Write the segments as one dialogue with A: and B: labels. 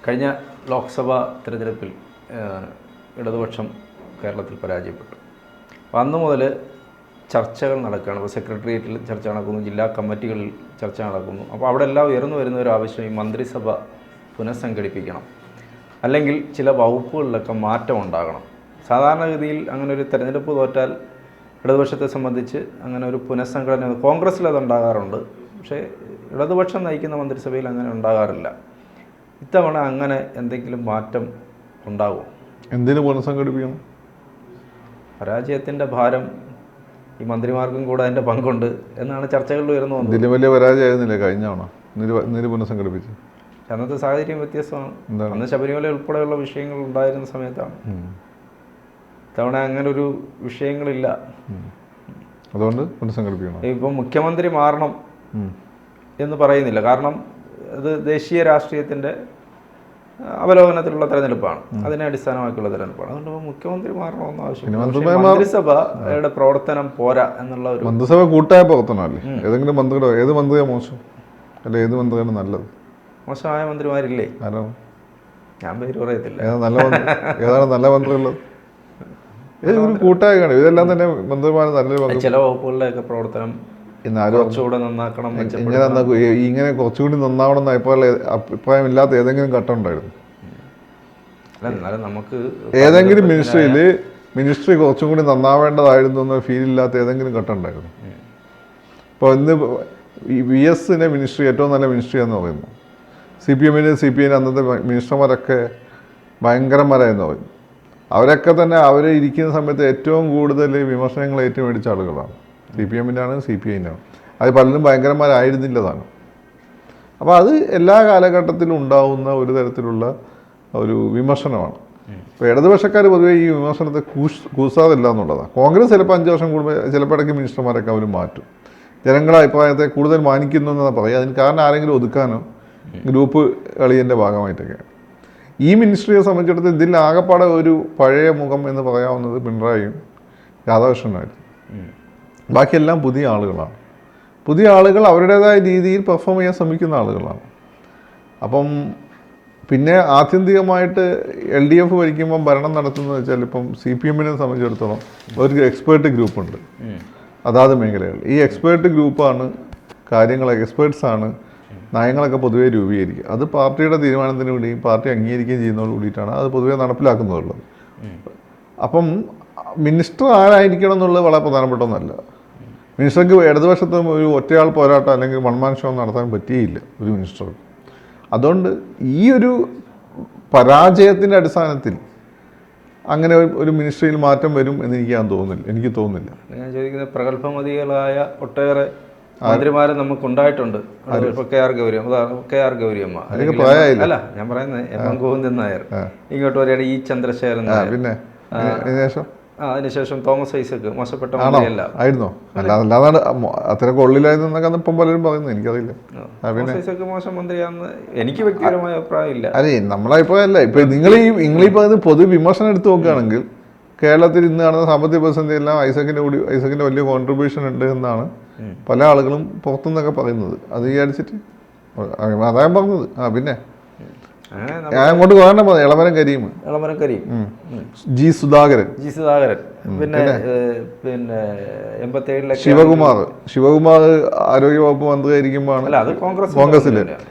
A: കഴിഞ്ഞ ലോക്സഭാ തിരഞ്ഞെടുപ്പിൽ ഇടതുപക്ഷം കേരളത്തിൽ പരാജയപ്പെട്ടു. അപ്പോൾ അന്ന് മുതൽ ചർച്ചകൾ നടക്കുകയാണ്. ഇപ്പോൾ സെക്രട്ടേറിയറ്റിൽ ചർച്ച നടക്കുന്നു, ജില്ലാ കമ്മിറ്റികളിൽ ചർച്ച നടക്കുന്നു. അപ്പോൾ അവിടെ എല്ലാം ഉയർന്നു വരുന്ന ഒരു ആവശ്യം ഈ മന്ത്രിസഭ പുനഃസംഘടിപ്പിക്കണം, അല്ലെങ്കിൽ ചില വകുപ്പുകളിലൊക്കെ മാറ്റം ഉണ്ടാകണം. സാധാരണഗതിയിൽ അങ്ങനെ ഒരു തെരഞ്ഞെടുപ്പ് തോറ്റാൽ ഇടതുപക്ഷത്തെ സംബന്ധിച്ച് അങ്ങനെ ഒരു പുനഃസംഘടന കോൺഗ്രസ്സിൽ അത് ഉണ്ടാകാറുണ്ട്, പക്ഷേ ഇടതുപക്ഷം നയിക്കുന്ന മന്ത്രിസഭയിൽ അങ്ങനെ ഉണ്ടാകാറില്ല. ഇത്തവണ അങ്ങനെ എന്തെങ്കിലും മാറ്റം ഉണ്ടാകുമോ?
B: എന്തിനു പുനഃസംഘടിപ്പിക്കണം?
A: പരാജയത്തിൻ്റെ ഭാരം ഈ മന്ത്രിമാർക്കും കൂടെ അതിൻ്റെ പങ്കുണ്ട് എന്നാണ് ചർച്ചകളിൽ ഉയർന്നു വന്നത്.
B: ഇതിലും വലിയ പരാജയമായിരുന്നില്ലേ കഴിഞ്ഞ തവണ? ഇന്നിന് പുനഃസംഘടിപ്പിച്ചു.
A: അന്നത്തെ സാഹചര്യം വ്യത്യസ്തമാണ്. അന്ന് ശബരിമല ഉൾപ്പെടെയുള്ള വിഷയങ്ങൾ ഉണ്ടായിരുന്ന സമയത്താണ്. ഇത്തവണ അങ്ങനെ ഒരു വിഷയങ്ങളില്ല,
B: അതുകൊണ്ട് പുനഃസംഘടിപ്പിക്കണം.
A: ഇപ്പം മുഖ്യമന്ത്രി മാറണം എന്ന് പറയുന്നില്ല, കാരണം അത് ദേശീയ രാഷ്ട്രീയത്തിൻ്റെ അവലോകനത്തിലുള്ള തെരഞ്ഞെടുപ്പാണ്, അതിനെ അടിസ്ഥാനമാക്കിയുള്ള തെരഞ്ഞെടുപ്പാണ്. അതുകൊണ്ട് മുഖ്യമന്ത്രി മാറണമെന്ന് ആവശ്യമില്ല. മന്ത്രിസഭയുടെ പ്രവർത്തനം പോരാ എന്നുള്ള ഒരു
B: മന്ത്രിസഭ കൂട്ടായ പ്രവർത്തനമല്ലേ? ഏതെങ്കിലും മന്ത്രിയുടെ ഏത് മന്ത്രിയാണ് മോശം, അല്ല ഏത് മന്ത്രിയാണ് നല്ലത്?
A: മോശമായ മന്ത്രിമാരില്ലേ?
B: ആരാണ്?
A: ഞാൻ പേര് പറയത്തില്ല.
B: ഏതാണ് നല്ല മന്ത്രിയുള്ളത്? ഒരു കൂട്ടായ കാണും. ഇതെല്ലാം തന്നെ മന്ത്രിമാർ നല്ലൊരു
A: ചില വകുപ്പുകളുടെയൊക്കെ പ്രവർത്തനം കുറച്ചുകൂടെ നന്നാക്കണം.
B: ഇങ്ങനെ കുറച്ചുകൂടി നന്നാവണം എന്ന് അഭിപ്രായമില്ലാത്ത ഏതെങ്കിലും ഘട്ടം ഉണ്ടായിരുന്നു?
A: നമുക്ക്
B: ഏതെങ്കിലും മിനിസ്ട്രി കുറച്ചും കൂടി നന്നാവേണ്ടതായിരുന്നു എന്ന് ഫീൽ ഇല്ലാത്ത ഏതെങ്കിലും ഘട്ടം ഉണ്ടായിരുന്നു? ഇപ്പോൾ ഇന്ന് VSന്റെ മിനിസ്ട്രി ഏറ്റവും നല്ല മിനിസ്ട്രി എന്ന് പറയുന്നു. CPM അന്നത്തെ മിനിസ്റ്റർമാരൊക്കെ ഭയങ്കരന്മാരായെന്ന് പറയും. അവരൊക്കെ തന്നെ അവർ ഇരിക്കുന്ന സമയത്ത് ഏറ്റവും കൂടുതൽ വിമർശനങ്ങൾ ഏറ്റുമേടിച്ച ആളുകളാണ്. CPMൻ്റെ ആണ്, CPIൻ്റെ ആണ്. അത് പലരും ഭയങ്കരന്മാരായിരുന്നില്ലതാണ്. അപ്പോൾ അത് എല്ലാ കാലഘട്ടത്തിലും ഉണ്ടാവുന്ന ഒരു തരത്തിലുള്ള ഒരു വിമർശനമാണ്. ഇപ്പോൾ ഇടതുപക്ഷക്കാർ പൊതുവേ ഈ വിമർശനത്തെ കൂസാതില്ല എന്നുള്ളതാണ്. കോൺഗ്രസ് ചിലപ്പോൾ 5 വർഷം കൂടുമ്പോൾ ചിലപ്പോൾ ഇടയ്ക്ക് മിനിസ്റ്റർമാരൊക്കെ അവർ മാറ്റും. ജനങ്ങളുടെ അഭിപ്രായത്തെ കൂടുതൽ മാനിക്കുന്നു എന്നാണ് പറയുക. അതിന് കാരണം ആരെങ്കിലും ഒതുക്കാനോ ഗ്രൂപ്പ് കളിയുടെ ഭാഗമായിട്ടൊക്കെയാണ്. ഈ മിനിസ്ട്രിയെ സംബന്ധിച്ചിടത്തോളം ഇതിൽ ആകെപ്പാടെ ഒരു പഴയ മുഖം എന്ന് പറയാവുന്നത് പിണറായിയും രാധാകൃഷ്ണനായിരുന്നു. ബാക്കിയെല്ലാം പുതിയ ആളുകളാണ്. പുതിയ ആളുകൾ അവരുടേതായ രീതിയിൽ പെർഫോം ചെയ്യാൻ ശ്രമിക്കുന്ന ആളുകളാണ്. അപ്പം പിന്നെ ആത്യന്തികമായിട്ട് LDF ഭരിക്കുമ്പം ഭരണം നടത്തുന്നത് വെച്ചാൽ ഇപ്പം CPMനെ സംബന്ധിച്ചിടത്തോളം ഒരു എക്സ്പേർട്ട് ഗ്രൂപ്പുണ്ട് അതാത് മേഖലകൾ. ഈ എക്സ്പേർട്ട് ഗ്രൂപ്പാണ് എക്സ്പേർട്സാണ് നയങ്ങളൊക്കെ പൊതുവെ രൂപീകരിക്കുക. അത് പാർട്ടിയുടെ തീരുമാനത്തിന് വേണ്ടിയും പാർട്ടി അംഗീകരിക്കുകയും ചെയ്യുന്നതോട് കൂടിയിട്ടാണ് അത് പൊതുവെ നടപ്പിലാക്കുന്നുള്ളത്. അപ്പം മിനിസ്റ്റർ ആരായിരിക്കണം എന്നുള്ളത് വളരെ പ്രധാനപ്പെട്ട ഒന്നല്ല. മിനിസ്റ്റർക്ക് ഇടതുപക്ഷത്തും ഒരു ഒറ്റയാൾ പോരാട്ടം അല്ലെങ്കിൽ വൺമാൻ ഷോ നടത്താൻ പറ്റിയില്ല ഒരു മിനിസ്റ്റർക്ക്. അതുകൊണ്ട് ഈ ഒരു പരാജയത്തിൻ്റെ അടിസ്ഥാനത്തിൽ അങ്ങനെ ഒരു മിനിസ്ട്രിയിൽ മാറ്റം വരും എന്ന് എനിക്ക് തോന്നുന്നില്ല.
A: ഞാൻ ചോദിക്കുന്നത്, പ്രഗത്ഭമതികളായ ഒട്ടേറെ മന്ത്രിമാരെ നമുക്കുണ്ടായിട്ടുണ്ട്. KR ഗൗരിയമ്മ, അല്ല ഞാൻ പറയുന്നത് M.M. ഗോവിന്ദൻ നായർ, ഇങ്ങോട്ട് വരെയാണ് E. ചന്ദ്രശേഖരൻ നായർ, പിന്നെ അതിനുശേഷം തോമസ് ഐസക്. മോശപ്പെട്ട മന്ത്രിയല്ല
B: ആയിരുന്നോ? അല്ലാതാണ് അത്ര കൊള്ളിലായിരുന്നൊക്കെ ഇപ്പം പലരും പറയുന്നത്, എനിക്കറിയില്ല.
A: തോമസ് ഐസക് മോശം മന്ത്രിയാണെന്ന് എനിക്ക് വ്യക്തിപരമായ അഭിപ്രായമില്ല.
B: അതെ, നമ്മളെ അഭിപ്രായമല്ല. ഇപ്പം നിങ്ങളിപ്പോൾ പൊതു വിമർശനം എടുത്ത് നോക്കുകയാണെങ്കിൽ കേരളത്തിൽ ഇന്ന് കാണുന്ന സാമ്പത്തിക പ്രതിസന്ധി എല്ലാം ഐസക്കിൻ്റെ വലിയ കോൺട്രിബ്യൂഷൻ ഉണ്ട് എന്നാണ് പല ആളുകളും പുറത്തുനിന്നൊക്കെ പറയുന്നത്. അത് വിചാരിച്ചിട്ട് അതായത് പറഞ്ഞത്. പിന്നെ ഞാൻ അങ്ങോട്ട് കാരണം പറഞ്ഞു, എളമരം കരീം, G. സുധാകരൻ,
A: പിന്നെ 87
B: ശിവകുമാർ ആരോഗ്യവകുപ്പ് മന്ത്രിയായിരിക്കുമ്പോഴാണ് കോൺഗ്രസില്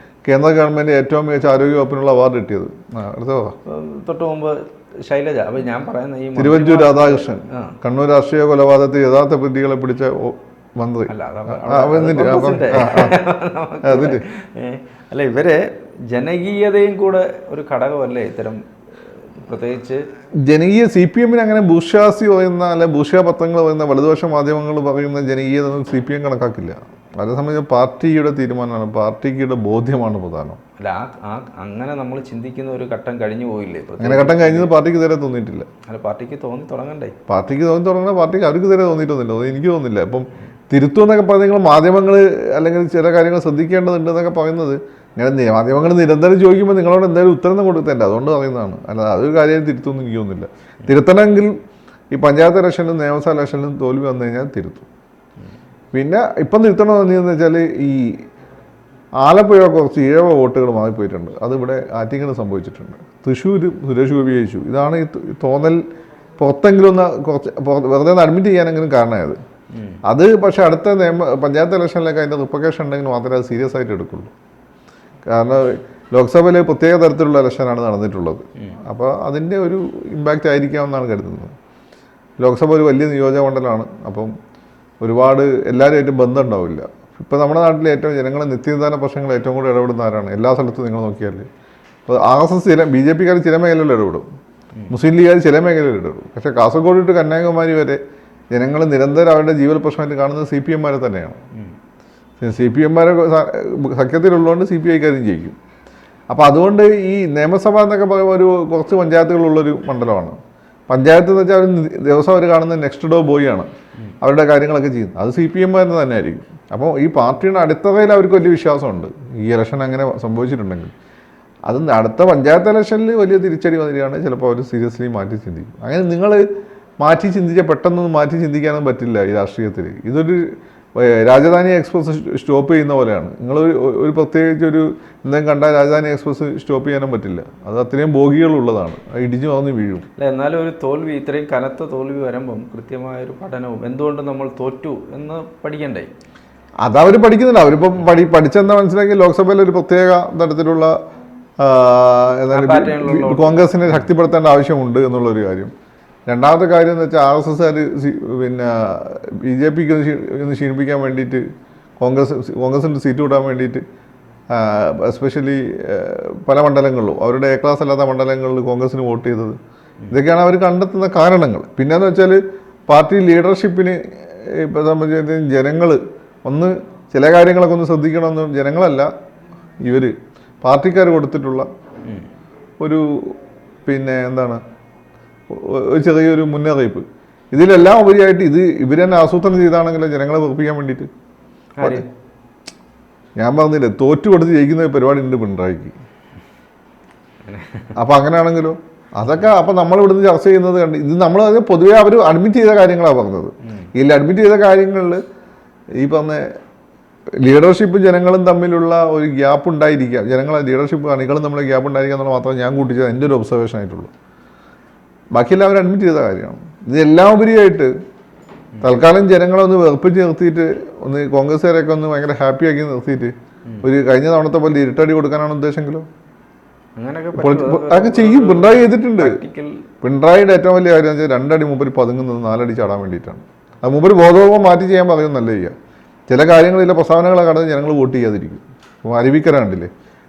B: കേന്ദ്ര ഗവൺമെന്റ് ഏറ്റവും മികച്ച ആരോഗ്യവകുപ്പിനുള്ള അവാർഡ് കിട്ടിയത്.
A: തൊട്ട് മുമ്പ് ശൈലജ. അപ്പോൾ ഞാൻ പറയുന്ന ഈ
B: തിരുവഞ്ചൂർ രാധാകൃഷ്ണൻ, കണ്ണൂർ രാഷ്ട്രീയ കൊലപാതകത്തിൽ യഥാർത്ഥ പ്രതികളെ പിടിച്ച മന്ത്രി.
A: അല്ല, ഇവരെ ജനകീയതയും കൂടെ ഒരു ഘടകമല്ലേ ഇത്തരം, പ്രത്യേകിച്ച്
B: ജനകീയ CPMന് അങ്ങനെ ബൂർഷ്വാസി പറയുന്ന അല്ലെ ബൂർഷ്വാ പത്രങ്ങൾ പറയുന്ന വലതുപക്ഷ മാധ്യമങ്ങൾ പറയുന്ന ജനകീയത CPM കണക്കാക്കില്ല. അതേ സമയം പാർട്ടിയുടെ തീരുമാനമാണ്, പാർട്ടിയുടെ ബോധ്യമാണ് പ്രധാനം.
A: അല്ല, അങ്ങനെ നമ്മൾ ചിന്തിക്കുന്ന ഒരു ഘട്ടം കഴിഞ്ഞു പോയില്ലേ?
B: അങ്ങനെ ഘട്ടം കഴിഞ്ഞത് പാർട്ടിക്ക് നേരെ തോന്നിയിട്ടില്ല.
A: അല്ല, പാർട്ടിക്ക് തോന്നി തുടങ്ങണ്ടേ?
B: പാർട്ടിക്ക് അവർക്ക് നേരെ തോന്നിയിട്ടൊന്നുമില്ല. അത് എനിക്ക് തോന്നുന്നില്ല. ഇപ്പം തിരുത്തും എന്നൊക്കെ പറഞ്ഞാൽ മാധ്യമങ്ങൾ അല്ലെങ്കിൽ ചില കാര്യങ്ങൾ ശ്രദ്ധിക്കേണ്ടതുണ്ട് എന്നൊക്കെ പറയുന്നത്, ഇങ്ങനെ മാധ്യമങ്ങൾ നിരന്തരം ചോദിക്കുമ്പോൾ നിങ്ങളോട് എന്തായാലും ഉത്തരം കൊടുത്തേണ്ട, അതുകൊണ്ട് പറയുന്നതാണ്. അല്ല, അതൊരു കാര്യം തിരുത്തുമെന്ന് എനിക്ക് തോന്നുന്നില്ല. തിരുത്തണമെങ്കിൽ ഈ പഞ്ചായത്ത് ഇലക്ഷനിലും നിയമസഭാ ഇലക്ഷനിലും തോൽവി വന്നു കഴിഞ്ഞാൽ തിരുത്തും. പിന്നെ ഇപ്പം തിരുത്തണമെന്ന് വെച്ചാൽ ഈ ആലപ്പുഴ കുറച്ച് ഈഴവ വോട്ടുകൾ മാറിപ്പോയിട്ടുണ്ട്. അതിവിടെ ആറ്റിങ്ങൽ സംഭവിച്ചിട്ടുണ്ട്. തൃശ്ശൂർ സുരേഷ് ഗോപി ജയിച്ചു. ഇതാണ് ഈ തോന്നൽ പുറത്തെങ്കിലും ഒന്ന് കുറച്ച് വെറുതെ ഒന്ന് അഡ്മിറ്റ് ചെയ്യാനെങ്കിലും കാരണമായത്. അത് പക്ഷേ അടുത്ത പഞ്ചായത്ത് ഇലക്ഷനിലൊക്കെ അതിൻ്റെ റിപ്പക്കേഷൻ ഉണ്ടെങ്കിൽ മാത്രമേ അത് സീരിയസ് ആയിട്ട് എടുക്കുള്ളൂ. കാരണം ലോക്സഭയിൽ പ്രത്യേക തരത്തിലുള്ള ഇലക്ഷനാണ് നടന്നിട്ടുള്ളത്. അപ്പോൾ അതിൻ്റെ ഒരു ഇമ്പാക്റ്റ് ആയിരിക്കാമെന്നാണ് കരുതുന്നത്. ലോക്സഭ ഒരു വലിയ നിയോജക മണ്ഡലമാണ്. അപ്പം ഒരുപാട് എല്ലാവരുമായിട്ടും ബന്ധം ഉണ്ടാവില്ല. ഇപ്പോൾ നമ്മുടെ നാട്ടിലെ ഏറ്റവും ജനങ്ങളെ നിത്യനിദാന പ്രശ്നങ്ങൾ ഏറ്റവും കൂടുതൽ ഇടപെടുന്ന ആരാണ്? എല്ലാ സ്ഥലത്തും നിങ്ങൾ നോക്കിയാൽ ഇപ്പോൾ RSS ചില BJPക്കാർ ചില മേഖലയിൽ ഇടപെടും, മുസ്ലിം ലീഗുകാർ ചില മേഖലയിൽ ഇടപെടും. പക്ഷേ കാസർഗോഡ് ടു കന്യാകുമാരി വരെ ജനങ്ങൾ നിരന്തരം അവരുടെ ജീവൽ പ്രശ്നമായിട്ട് കാണുന്നത് CPM തന്നെയാണ്. CPM സഖ്യത്തിലുള്ളതുകൊണ്ട് CPIക്കാരും ജയിക്കും. അപ്പോൾ അതുകൊണ്ട് ഈ നിയമസഭ എന്നൊക്കെ പറയുമ്പോൾ ഒരു കുറച്ച് പഞ്ചായത്തുകളുള്ളൊരു മണ്ഡലമാണ്. പഞ്ചായത്ത് എന്ന് വെച്ചാൽ അവർ ദിവസം അവർ കാണുന്ന നെക്സ്റ്റ് ഡോർ ബോയ് ആണ് അവരുടെ കാര്യങ്ങളൊക്കെ ചെയ്യുന്നത്. അത് CPM തന്നെ ആയിരിക്കും. അപ്പോൾ ഈ പാർട്ടിയുടെ അടിത്തറയിൽ അവർക്ക് വലിയ വിശ്വാസമുണ്ട്. ഈ ഇലക്ഷൻ അങ്ങനെ സംഭവിച്ചിട്ടുണ്ടെങ്കിൽ അത് അടുത്ത പഞ്ചായത്ത് ഇലക്ഷനിൽ വലിയ തിരിച്ചടി വരികയാണ്. ചിലപ്പോൾ അവർ സീരിയസ്ലി മാറ്റി ചിന്തിക്കും. അങ്ങനെ നിങ്ങൾ മാറ്റി ചിന്തിച്ചാൽ പെട്ടെന്നൊന്നും മാറ്റി ചിന്തിക്കാനും പറ്റില്ല ഈ രാഷ്ട്രീയത്തിൽ. ഇതൊരു രാജധാനി എക്സ്പ്രസ് സ്റ്റോപ്പ് ചെയ്യുന്ന പോലെയാണ്. നിങ്ങൾ ഒരു പ്രത്യേകിച്ച് ഒരു എന്തെങ്കിലും കണ്ടാൽ രാജധാനി എക്സ്പ്രസ് സ്റ്റോപ്പ് ചെയ്യാനും പറ്റില്ല. അത് അത്രയും ബോഗികളുള്ളതാണ്. ഇടിഞ്ഞു വന്ന് വീഴും.
A: അല്ല, എന്നാലും ഒരു തോൽവി, ഇത്രയും കനത്ത തോൽവി വരുമ്പം കൃത്യമായൊരു പഠനവും എന്തുകൊണ്ട് നമ്മൾ തോറ്റു എന്ന് പഠിക്കണ്ടേ?
B: അതവർ പഠിക്കുന്നില്ല. അവരിപ്പം പഠിച്ചെന്താ മനസ്സിലാക്കി ലോക്സഭയിൽ ഒരു പ്രത്യേക തരത്തിലുള്ള കോൺഗ്രസിനെ ശക്തിപ്പെടുത്തേണ്ട ആവശ്യമുണ്ട് എന്നുള്ളൊരു കാര്യം. രണ്ടാമത്തെ കാര്യം എന്ന് വെച്ചാൽ RSSകാർ പിന്നെ BJPക്ക് ഒന്ന് ക്ഷീണിപ്പിക്കാൻ വേണ്ടിയിട്ട് കോൺഗ്രസിൻ്റെ സീറ്റ് വിടാൻ വേണ്ടിയിട്ട് എസ്പെഷ്യലി പല മണ്ഡലങ്ങളിലും അവരുടെ A ക്ലാസ് അല്ലാത്ത മണ്ഡലങ്ങളിൽ കോൺഗ്രസിന് വോട്ട് ചെയ്തത്. ഇതൊക്കെയാണ് അവർ കണ്ടെത്തുന്ന കാരണങ്ങൾ. പിന്നെയെന്ന് വെച്ചാൽ പാർട്ടി ലീഡർഷിപ്പിന് ഇപ്പോൾ സംബന്ധിച്ചിടത്തോളം ജനങ്ങൾ ഒന്ന് ചില കാര്യങ്ങളൊക്കെ ഒന്ന് ശ്രദ്ധിക്കണമെന്നും ജനങ്ങളല്ല ഇവർ പാർട്ടിക്കാർ കൊടുത്തിട്ടുള്ള ഒരു പിന്നെ എന്താണ് ഒരു ചെറിയൊരു മുന്നറിയിപ്പ്. ഇതിലെല്ലാം ഉപരിയായിട്ട് ഇവർ തന്നെ ആസൂത്രണം ചെയ്താണെങ്കിലും ജനങ്ങളെ വെറുപ്പിക്കാൻ വേണ്ടിയിട്ട്. ഞാൻ പറഞ്ഞില്ലേ, തോറ്റു കൊടുത്ത് ജയിക്കുന്ന പരിപാടി ഉണ്ട് പിണറായിക്ക്. അപ്പം അങ്ങനെയാണെങ്കിലോ അതൊക്കെ അപ്പം നമ്മളിവിടുന്ന് ചർച്ച ചെയ്യുന്നത് കണ്ട് ഇത് നമ്മൾ പൊതുവേ അവർ അഡ്മിറ്റ് ചെയ്ത കാര്യങ്ങളാണ് പറഞ്ഞത്. ഇതിൽ അഡ്മിറ്റ് ചെയ്ത കാര്യങ്ങളിൽ ഈ പറഞ്ഞ ലീഡർഷിപ്പ് ജനങ്ങളും തമ്മിലുള്ള ഒരു ഗ്യാപ്പ് ഉണ്ടായിരിക്കാം. ജനങ്ങളെ ലീഡർഷിപ്പ് അണികളും തമ്മിലുള്ള ഗ്യാപ്പ് ഉണ്ടായിരിക്കുക എന്നുള്ളത് മാത്രമേ ഞാൻ കൂട്ടിച്ചത് എൻ്റെ ഒരു ഒബ്സർവേഷൻ ആയിട്ടുള്ളൂ. ബാക്കിയെല്ലാം അവർ അഡ്മിറ്റ് ചെയ്ത കാര്യമാണ്. ഇതെല്ലാം ഉപരിയായിട്ട് തൽക്കാലം ജനങ്ങളെ ഒന്ന് വെറുപ്പിച്ച് നിർത്തിയിട്ട് ഒന്ന് കോൺഗ്രസ്സുകാരൊക്കെ ഒന്ന് ഭയങ്കര ഹാപ്പിയാക്കി നിർത്തിയിട്ട് ഒരു കഴിഞ്ഞ തവണത്തെ പോലെ ഇരുട്ടടി കൊടുക്കാനാണ് ഉദ്ദേശമെങ്കിലോ അതൊക്കെ ചെയ്യും. പിണറായി ചെയ്തിട്ടുണ്ട്. പിണറായിയുടെ ഏറ്റവും വലിയ കാര്യം വെച്ചാൽ 2 അടി മൂപ്പര് പതുങ്ങുന്നത് 4 അടി ചാടാൻ വേണ്ടിയിട്ടാണ്. അത് മൂപ്പര് ബോധപൂർവ്വം മാറ്റി ചെയ്യാൻ പറയുന്നല്ല ചെയ്യുക. ചില കാര്യങ്ങളിലെ പ്രസ്താവനകളെ കടന്ന് ജനങ്ങൾ വോട്ട് ചെയ്യാതിരിക്കും. അപ്പോൾ അരുവിക്കര കണ്ടില്ലേ,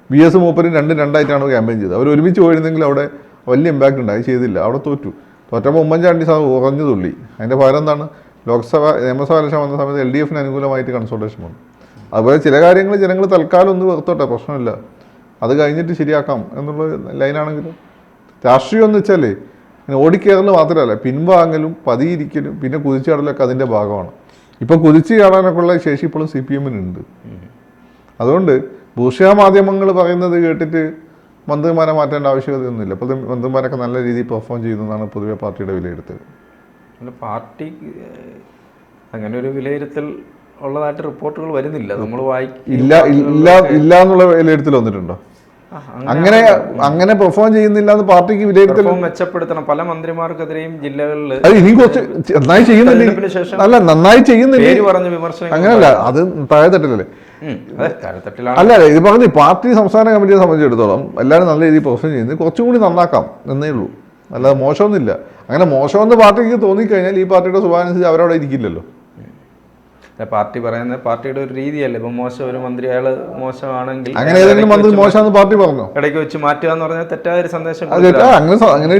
B: VS മൂപ്പരും 2-2ആയിട്ടാണ് ക്യാമ്പയിൻ ചെയ്തത്. അവർ ഒരുമിച്ച് പോയിരുന്നെങ്കിൽ അവിടെ വലിയ ഇമ്പാക്റ്റ് ഉണ്ടായി. ചെയ്തില്ല, അവിടെ തോറ്റപ്പോൾ ഉമ്മൻചാണ്ടി ഉറഞ്ഞു തുള്ളി. അതിൻ്റെ പകരം എന്താണ് നിയമസഭ ഇലക്ഷൻ വന്ന സമയത്ത് LDFന് അനുകൂലമായിട്ട് കൺസൾട്ടേഷൻ വന്നു. അതുപോലെ ചില കാര്യങ്ങൾ ജനങ്ങൾ തൽക്കാലം ഒന്ന് വെറുത്തോട്ടെ, പ്രശ്നമില്ല, അത് കഴിഞ്ഞിട്ട് ശരിയാക്കാം എന്നുള്ള ലൈനാണെങ്കിലും രാഷ്ട്രീയം എന്ന് വെച്ചാൽ ഓടിക്കയറൽ മാത്രമല്ല, പിൻവാങ്ങലും പതിയിരിക്കലും പിന്നെ കുതിച്ചാടലൊക്കെ അതിൻ്റെ ഭാഗമാണ്. ഇപ്പം കുതിച്ചു ചാടാനൊക്കെ ഉള്ള ശേഷി ഇപ്പോഴും CPMനുണ്ട്. അതുകൊണ്ട് ഭൂഷ്യ മാധ്യമങ്ങൾ പറയുന്നത് കേട്ടിട്ട് മന്ത്രിമാരെ മാറ്റേണ്ട ആവശ്യകതയൊന്നുമില്ല. അപ്പോൾ മന്ത്രിമാരൊക്കെ നല്ല രീതിയിൽ പെർഫോം ചെയ്യുന്നതാണ് പൊതുവെ പാർട്ടിയുടെ വിലയിരുത്തൽ.
A: പാർട്ടി അങ്ങനെ ഒരു വിലയിരുത്തൽ ഉള്ളതായിട്ട് റിപ്പോർട്ടുകൾ വരുന്നില്ല. നമ്മൾ
B: ഇല്ല എന്നുള്ള വിലയിരുത്തൽ വന്നിട്ടുണ്ടോ? അങ്ങനെ പെർഫോം ചെയ്യുന്നില്ല എന്ന് പാർട്ടിക്ക് വിലയിരുത്തൽ
A: മെച്ചപ്പെടുത്തണം. പല മന്ത്രിമാർക്കെതിരെയും ജില്ലകളിൽ
B: ഇനി കുറച്ച് നന്നായി ചെയ്യുന്നില്ല, അല്ല നന്നായി ചെയ്യുന്നില്ല അങ്ങനല്ല, അത് താഴെത്തട്ടിലല്ലേ. അല്ല ഇത് പറഞ്ഞു പാർട്ടി സംസ്ഥാന കമ്മിറ്റിയെ സംബന്ധിച്ചിടത്തോളം എല്ലാവരും നല്ല രീതിയിൽ പെർഫോം ചെയ്യുന്നത് കുറച്ചും കൂടി നന്നാക്കാം എന്നേ ഉള്ളൂ. അല്ലാതെ മോശമൊന്നുമില്ല. അങ്ങനെ മോശമെന്ന് പാർട്ടിക്ക് തോന്നിക്കഴിഞ്ഞാൽ ഈ പാർട്ടിയുടെ സ്വഭാവം അനുസരിച്ച് അവരവിടെ ഇരിക്കില്ലല്ലോ.
A: പാർട്ടി പറയുന്നത് പാർട്ടിയുടെ ഒരു രീതിയല്ലേ. ഇപ്പൊ മോശം ഒരു മന്ത്രി അയാള് മോശമാണെങ്കിൽ
B: അങ്ങനെ ഏതെങ്കിലും മന്ത്രി മോശമെന്ന് പാർട്ടി പറഞ്ഞോ?
A: ഇടയ്ക്ക് വെച്ച് മാറ്റുക എന്ന് പറഞ്ഞാൽ തെറ്റായ ഒരു സന്ദേശം.
B: അങ്ങനെ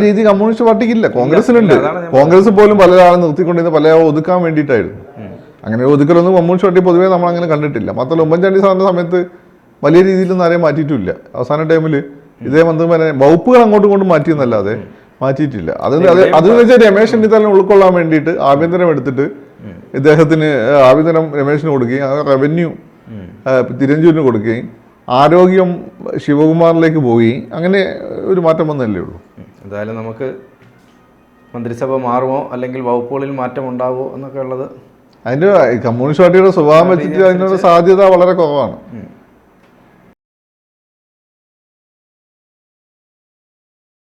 B: രീതി കമ്മ്യൂണിസ്റ്റ് പാർട്ടിക്കില്ല, കോൺഗ്രസിനുണ്ട്. കോൺഗ്രസ് പോലും പല ആളും നിർത്തിക്കൊണ്ടിരുന്ന പല ഒതുക്കാൻ വേണ്ടിയിട്ടായിരുന്നു. അങ്ങനെ ഒതുക്കലൊന്നും കമ്മ്യൂണിസ്റ്റ് പാർട്ടി പൊതുവേ നമ്മൾ അങ്ങനെ കണ്ടിട്ടില്ല. മാത്രമല്ല ഉമ്മൻചാണ്ടി സാറിന്റെ സമയത്ത് വലിയ രീതിയിലൊന്നും ആരെയും മാറ്റിയിട്ടില്ല. അവസാന ടൈമിൽ ഇതേ മന്ത്രിമാരെ വകുപ്പുകൾ അങ്ങോട്ടും ഇങ്ങോട്ടും മാറ്റിയെന്നല്ലാതെ മാറ്റിയിട്ടില്ല. അതെന്ന് വെച്ചാൽ രമേശ് ചെന്നിത്തല ഉൾക്കൊള്ളാൻ വേണ്ടിയിട്ട് ആഭ്യന്തരം എടുത്തിട്ട് ഇദ്ദേഹത്തിന് ആഭ്യന്തരം രമേശിന് കൊടുക്കുകയും റവന്യൂ തിരഞ്ജൂരിന് കൊടുക്കുകയും ആരോഗ്യം ശിവകുമാറിലേക്ക് പോവുകയും അങ്ങനെ ഒരു മാറ്റം വന്നല്ലേ ഉള്ളൂ.
A: എന്തായാലും നമുക്ക് മന്ത്രിസഭ മാറുമോ അല്ലെങ്കിൽ വകുപ്പുകളിൽ മാറ്റം ഉണ്ടാകുമോ എന്നൊക്കെ ഉള്ളത്
B: അതിൻ്റെ കമ്മ്യൂണിസ്റ്റ് പാർട്ടിയുടെ സ്വഭാവം വെച്ചിട്ട് അതിനൊരു സാധ്യത വളരെ കുറവാണ്.